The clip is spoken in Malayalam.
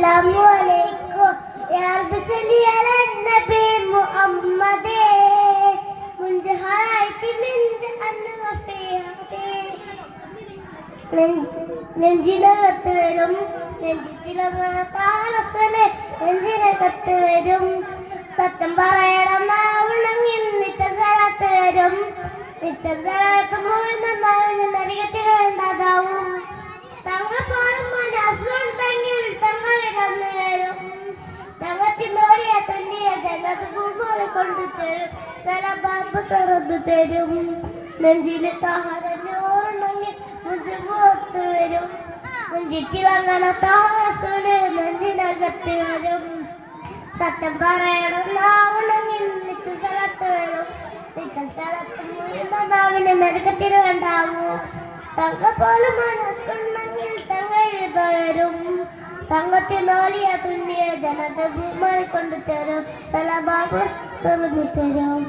അസ്സലാമു അലൈക്കും യാ റബ്ബി സല്ലി അലാ നബി മുഹമ്മദേ മുൻജഹായിതി മിൻ അൻവഫിയതി നെഞ്ചിനകത്ത് വരും നെഞ്ചിത്തിലറസലെ നെഞ്ചിനകത്ത് വരും സത്യം പറയണം നാവുണെങ്കിൽ നിത്യകാലത്ത് വരും നിത്യകാലത്ത് മുഴുവൻ നരകത്തിൽ വേണ്ടതാവും തങ്ങപ്പോലും മനസ്സുണ്ടെങ്കിൽ തങ്ങ വിടന്നു വരും തങ്ങത്തിനോടിയ തുന്നിയ ജനത് ഭൂമി കൊണ്ടു തരും തലബാബ് തുറന്നു തരും നെഞ്ചിൽ താഹരഞ്ഞോറുണ്ടെങ്കിൽ മുഖത്ത് വരും നെഞ്ചിത്തിലങ്ങണ താഹരസൂല് നെഞ്ചിനകത്ത് വരും സത്യം പറയണം നാവുണ്ടെങ്കിൽ നിത്യസ്ഥലത്ത് വരും നിത്യസ്ഥലത്ത് മുഴുവൻ നാവിന് നരകത്തിൽ വേണ്ടാവൂ തങ്ങപ്പോലും മനസ്സുണ്ടെങ്കിൽ തങ്ങ എഴുതരും തങ്കത്തിനോലിയ തുന്നിയ ജനത ഭൂമി കൊണ്ടു തരും തലബാബ് തുറന്നു തരും.